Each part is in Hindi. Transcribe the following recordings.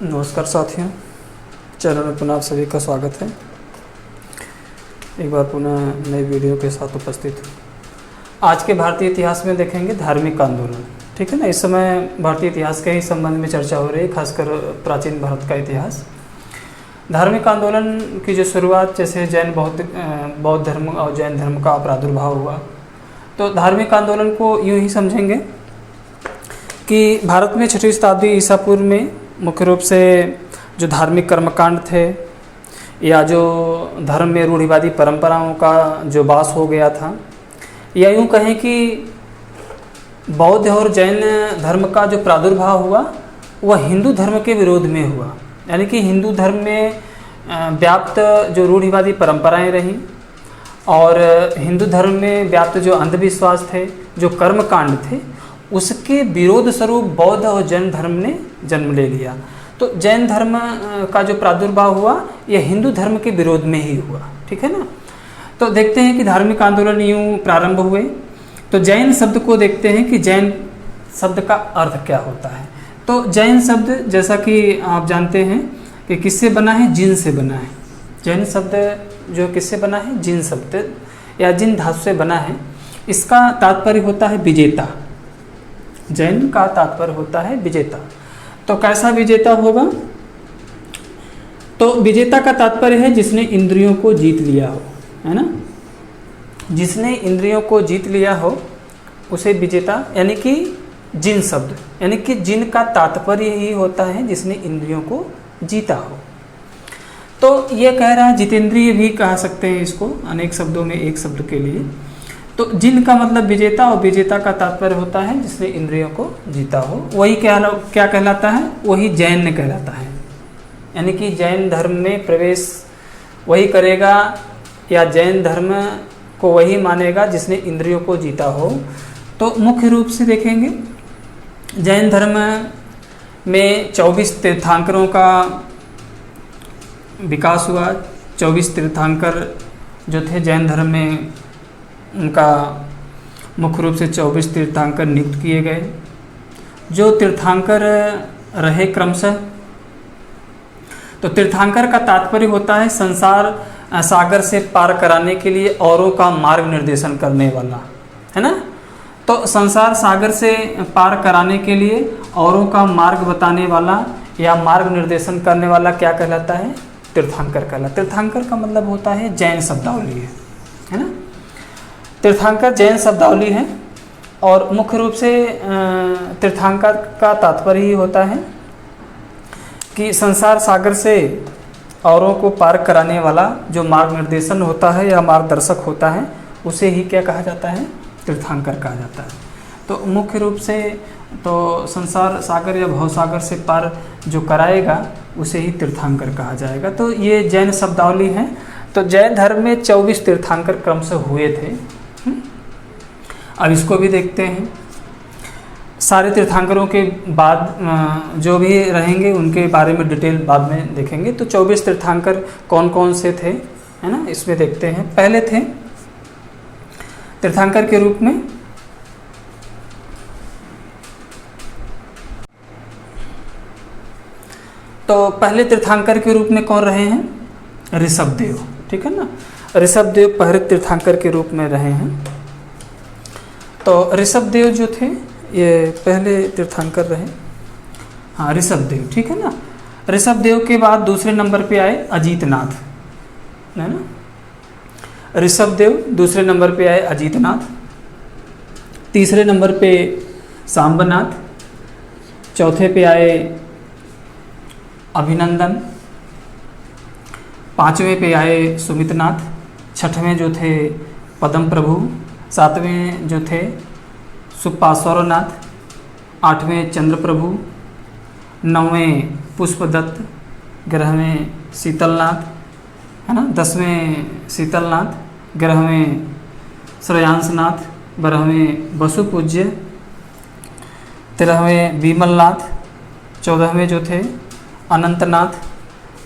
नमस्कार साथियों, चैनल में पुनः आप सभी का स्वागत है। एक बार पुनः नई वीडियो के साथ उपस्थित हूँ। आज के भारतीय इतिहास में देखेंगे धार्मिक आंदोलन। ठीक है ना, इस समय भारतीय इतिहास के ही संबंध में चर्चा हो रही है, खासकर प्राचीन भारत का इतिहास। धार्मिक आंदोलन की जो शुरुआत जैसे बौद्ध धर्म और जैन धर्म का प्रादुर्भाव हुआ, तो धार्मिक आंदोलन को यूँ ही समझेंगे कि भारत में 6वीं शताब्दी ईसा पूर्व में मुख्य रूप से जो धार्मिक कर्मकांड थे या जो धर्म में रूढ़िवादी परंपराओं का जो वास हो गया था, या यूँ कहें कि बौद्ध और जैन धर्म का जो प्रादुर्भाव हुआ वह हिंदू धर्म के विरोध में हुआ। यानी कि हिंदू धर्म में व्याप्त जो रूढ़िवादी परंपराएं रहीं और हिंदू धर्म में व्याप्त जो अंधविश्वास थे, जो कर्मकांड थे, उसके विरोध स्वरूप बौद्ध और जैन धर्म ने जन्म ले लिया। तो जैन धर्म का जो प्रादुर्भाव हुआ यह हिंदू धर्म के विरोध में ही हुआ। ठीक है ना। तो देखते हैं कि धार्मिक आंदोलन यूँ प्रारंभ हुए। तो जैन शब्द को देखते हैं कि जैन शब्द का अर्थ क्या होता है। तो जैन शब्द जैसा कि आप जानते हैं कि किससे बना है, जिन से बना है। जैन शब्द जो किससे बना है, जिन शब्द या जिन धातु से बना है। इसका तात्पर्य होता है विजेता। जैन का तात्पर्य होता है विजेता। तो कैसा विजेता होगा? तो विजेता का तात्पर्य है जिसने इंद्रियों को जीत लिया हो, है ना। जिसने इंद्रियों को जीत लिया हो उसे विजेता, यानी कि जिन शब्द, यानी कि जिन का तात्पर्य ही होता है जिसने इंद्रियों को जीता हो। तो ये कह रहा है, जितेंद्रिय भी कह सकते हैं इसको, अनेक शब्दों में एक शब्द के लिए। तो जिन का मतलब विजेता, और विजेता का तात्पर्य होता है जिसने इंद्रियों को जीता हो। वही क्या कहलाता है? वही जैन कहलाता है। यानी कि जैन धर्म में प्रवेश वही करेगा या जैन धर्म को वही मानेगा जिसने इंद्रियों को जीता हो। तो मुख्य रूप से देखेंगे जैन धर्म में 24 तीर्थंकरों का विकास हुआ। 24 तीर्थंकर जो थे जैन धर्म में, उनका मुख्य रूप से 24 तीर्थंकर नियुक्त किए गए। जो तीर्थंकर रहे क्रमशः, तो तीर्थंकर का तात्पर्य होता है संसार सागर से पार कराने के लिए औरों का मार्ग निर्देशन करने वाला, है ना। तो संसार सागर से पार कराने के लिए औरों का मार्ग बताने वाला या मार्ग निर्देशन करने वाला क्या कहलाता है? तीर्थंकर कहलाता है। तीर्थंकर का मतलब होता है जैन शब्दावली है ना। तीर्थंकर जैन शब्दावली है और मुख्य रूप से तीर्थंकर का तात्पर्य ही होता है कि संसार सागर से औरों को पार कराने वाला जो मार्ग निर्देशन होता है या मार्गदर्शक होता है, उसे ही क्या कहा जाता है? तीर्थंकर कहा जाता है। तो मुख्य रूप से तो संसार सागर या भवसागर से पार जो कराएगा उसे ही तीर्थंकर कहा जाएगा। तो ये जैन शब्दावली है। तो जैन धर्म में 24 तीर्थंकर क्रमशः हुए थे। अब इसको भी देखते हैं। सारे तीर्थंकरों के बाद जो भी रहेंगे उनके बारे में डिटेल बाद में देखेंगे। तो 24 तीर्थंकर कौन कौन से थे, है ना, इसमें देखते हैं। पहले थे तीर्थंकर के रूप में तो पहले तीर्थंकर के रूप में कौन रहे हैं? ऋषभदेव। ठीक है ना, ऋषभदेव पहले तीर्थंकर के रूप में रहे हैं। तो ऋषभदेव जो थे ये पहले तीर्थंकर रहे। हाँ, ऋषभदेव, ठीक है ना। ऋषभदेव के बाद दूसरे नंबर पे आए अजीतनाथ, है ना। ऋषभदेव दूसरे नंबर पे आए अजीतनाथ। तीसरे नंबर पे सांबनाथ। चौथे पे आए अभिनंदन। पाँचवें पे आए सुमितनाथ। छठवें जो थे पद्म प्रभु। सातवें जो थे सुपार्श्वनाथ। आठवें चंद्र प्रभु। नौवें पुष्पदत्त। 11वें शीतलनाथ, है ना। 10वें शीतलनाथ। 11वें श्रेयांसनाथ। 12वें वसुपूज्य। 13वें विमलनाथ। 14वें जो थे अनंतनाथ।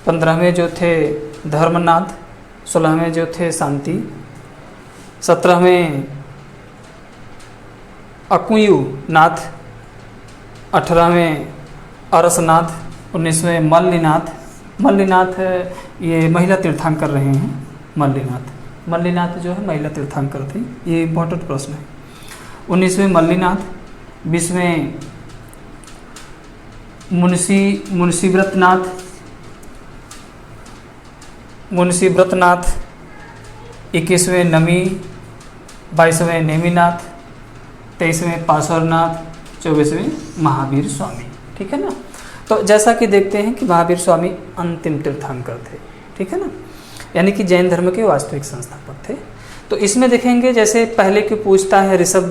15वें जो थे धर्मनाथ। 16वें जो थे शांति। 17वें अकुयु नाथ। 18वें अरसनाथ। 19वें मल्लिनाथ ये महिला तीर्थंकर रहे हैं। मल्लिनाथ जो है महिला तीर्थंकर थे, ये इम्पोर्टेंट प्रश्न है। 19वें मल्लिनाथ, 20वें मुंशी व्रतनाथ, 21वें नमी, 22वें नेमिनाथ, 23वें पार्श्वनाथ, 24वें महावीर स्वामी। ठीक है ना। तो जैसा कि देखते हैं कि महावीर स्वामी अंतिम तीर्थंकर थे। ठीक है ना, यानी कि जैन धर्म के वास्तविक संस्थापक थे। तो इसमें देखेंगे जैसे पहले को पूछता है ऋषभ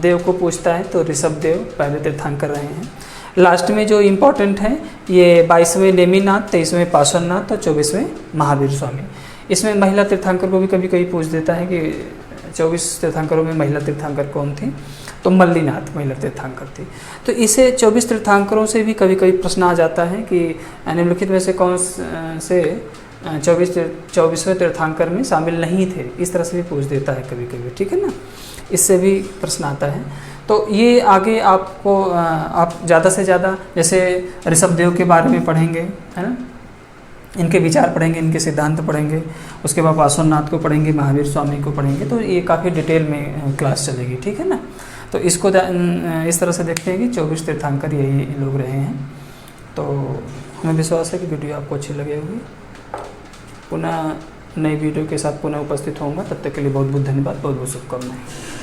देव को पूछता है, तो ऋषभ देव पहले तीर्थंकर रहे हैं। लास्ट में जो इम्पोर्टेंट है ये 22वें नेमिनाथ, 23वें पार्श्वनाथ और 24वें महावीर स्वामी। इसमें महिला तीर्थंकर को भी कभी कभी पूछ देता है कि 24 तीर्थंकरों में महिला तीर्थंकर कौन थी, तो मल्लिनाथ महिला तीर्थंकर थी। तो इसे 24 तीर्थंकरों से भी कभी कभी प्रश्न आ जाता है कि निम्नलिखित में से कौन से 24वें तीर्थंकर में शामिल नहीं थे, इस तरह से भी पूछ देता है कभी कभी। ठीक है ना, इससे भी प्रश्न आता है। तो ये आगे आपको आप ज़्यादा से ज़्यादा जैसे ऋषभ देव के बारे में पढ़ेंगे, है ना, इनके विचार पढ़ेंगे, इनके सिद्धांत पढ़ेंगे, उसके बाद पार्श्वनाथ को पढ़ेंगे, महावीर स्वामी को पढ़ेंगे, तो ये काफ़ी डिटेल में क्लास चलेगी। ठीक है ना। तो इसको इस तरह से देखते हैं कि 24 तीर्थंकर यही लोग रहे हैं। तो हमें विश्वास है कि वीडियो आपको अच्छी लगी होगी। पुनः नई वीडियो के साथ पुनः उपस्थित होऊंगा, तब तक के लिए बहुत बहुत धन्यवाद, बहुत बहुत शुभकामनाएं।